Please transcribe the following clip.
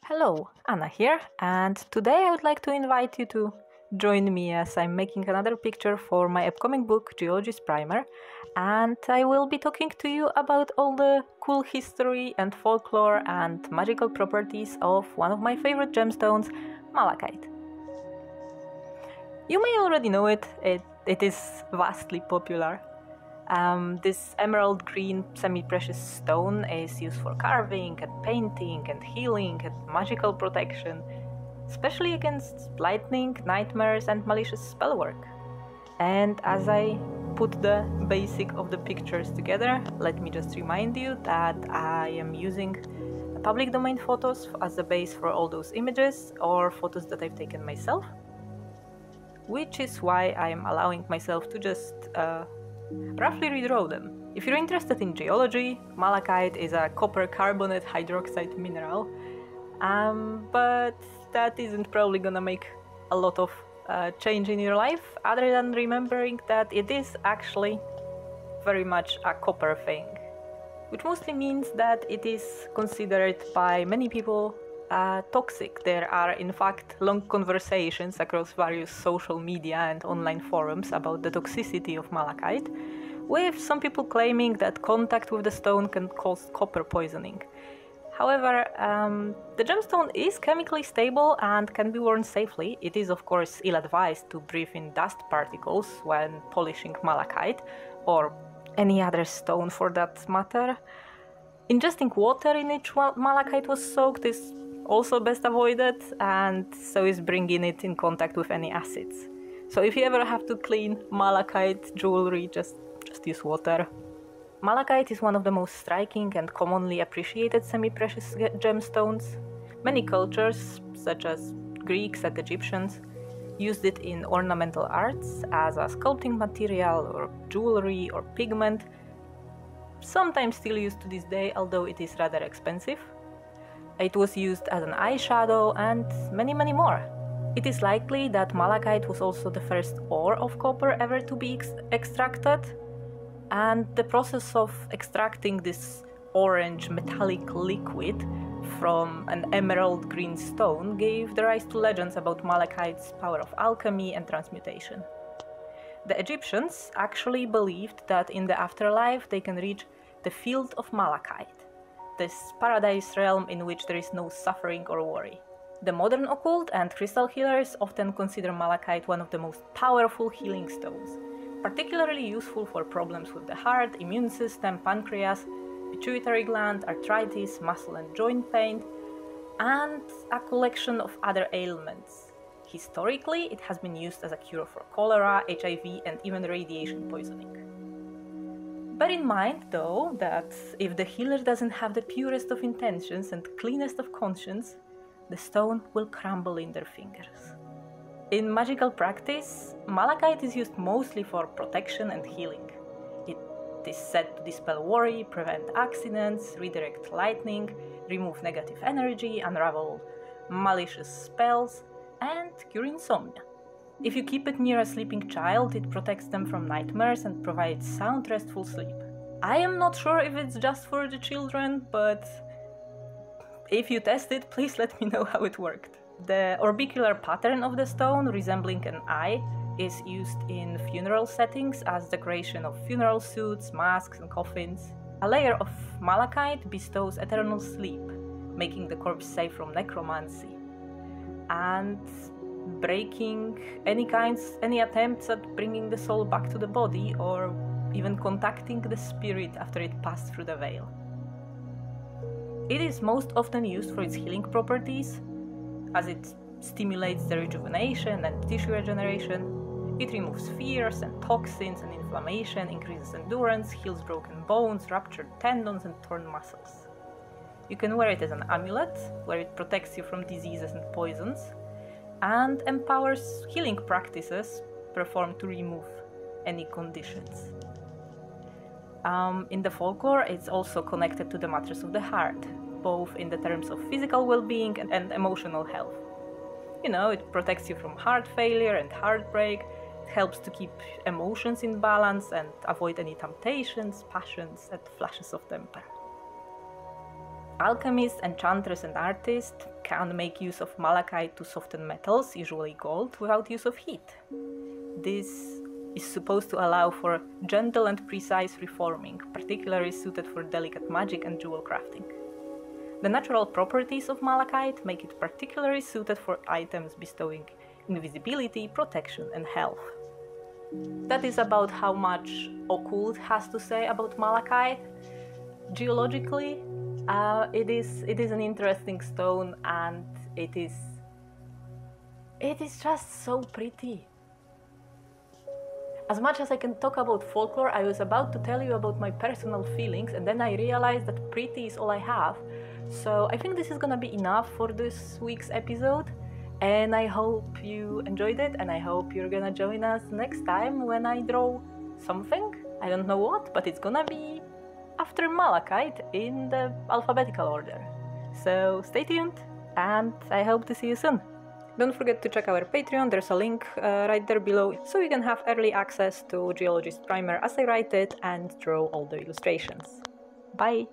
Hello, Anna here, and today I would like to invite you to join me as I'm making another picture for my upcoming book, Geologist's Primer, and I will be talking to you about all the cool history and folklore and magical properties of one of my favorite gemstones, malachite. You may already know it is vastly popular. This emerald green semi-precious stone is used for carving and painting and healing and magical protection, especially against lightning, nightmares and malicious spellwork. And as I put the basic of the pictures together, let me just remind you that I am using public domain photos as the base for all those images or photos that I've taken myself, which is why I'm allowing myself to just roughly redraw them. If you're interested in geology, malachite is a copper carbonate hydroxide mineral, but that isn't probably gonna make a lot of change in your life, other than remembering that it is actually very much a copper thing, which mostly means that it is considered by many people toxic. There are in fact long conversations across various social media and online forums about the toxicity of malachite, with some people claiming that contact with the stone can cause copper poisoning. However, the gemstone is chemically stable and can be worn safely. It is of course ill-advised to breathe in dust particles when polishing malachite, or any other stone for that matter. Ingesting water in which malachite was soaked is also best avoided, and so is bringing it in contact with any acids. So if you ever have to clean malachite jewelry, just use water. Malachite is one of the most striking and commonly appreciated semi-precious gemstones. Many cultures, such as Greeks and Egyptians, used it in ornamental arts as a sculpting material or jewelry or pigment, sometimes still used to this day, although it is rather expensive. It was used as an eyeshadow and many more. It is likely that malachite was also the first ore of copper ever to be extracted, and the process of extracting this orange metallic liquid from an emerald green stone gave the rise to legends about malachite's power of alchemy and transmutation. The Egyptians actually believed that in the afterlife they can reach the field of malachite, this paradise realm in which there is no suffering or worry. The modern occult and crystal healers often consider malachite one of the most powerful healing stones, particularly useful for problems with the heart, immune system, pancreas, pituitary gland, arthritis, muscle and joint pain, and a collection of other ailments. Historically, it has been used as a cure for cholera, HIV, and even radiation poisoning. Bear in mind, though, that if the healer doesn't have the purest of intentions and cleanest of conscience, the stone will crumble in their fingers. In magical practice, malachite is used mostly for protection and healing. It is said to dispel worry, prevent accidents, redirect lightning, remove negative energy, unravel malicious spells, and cure insomnia. If you keep it near a sleeping child, it protects them from nightmares and provides sound, restful sleep. I am not sure if it's just for the children, but if you test it, please let me know how it worked. The orbicular pattern of the stone, resembling an eye, is used in funeral settings as decoration of funeral suits, masks, and coffins. A layer of malachite bestows eternal sleep, making the corpse safe from necromancy, and breaking any attempts at bringing the soul back to the body, or even contacting the spirit after it passed through the veil. It is most often used for its healing properties, as it stimulates the rejuvenation and tissue regeneration. It removes fears and toxins and inflammation, increases endurance, heals broken bones, ruptured tendons, and torn muscles. You can wear it as an amulet, where it protects you from diseases and poisons, and empowers healing practices performed to remove any conditions. In the folklore, it's also connected to the matters of the heart, both in the terms of physical well-being and emotional health. You know, it protects you from heart failure and heartbreak, it helps to keep emotions in balance and avoid any temptations, passions, and flashes of temper. Alchemists, enchanters, and artists can make use of malachite to soften metals, usually gold, without use of heat. This is supposed to allow for gentle and precise reforming, particularly suited for delicate magic and jewel crafting. The natural properties of malachite make it particularly suited for items bestowing invisibility, protection, and health. That is about how much occult has to say about malachite. Geologically, it is an interesting stone, and it is just so pretty. As much as I can talk about folklore, I was about to tell you about my personal feelings, and then I realized that pretty is all I have. So I think this is gonna be enough for this week's episode, and I hope you enjoyed it, and I hope you're gonna join us next time when I draw something. I don't know what, but it's gonna be after malachite in the alphabetical order. So stay tuned, and I hope to see you soon. Don't forget to check our Patreon, there's a link right there below, so you can have early access to Geologist Primer as I write it and draw all the illustrations. Bye!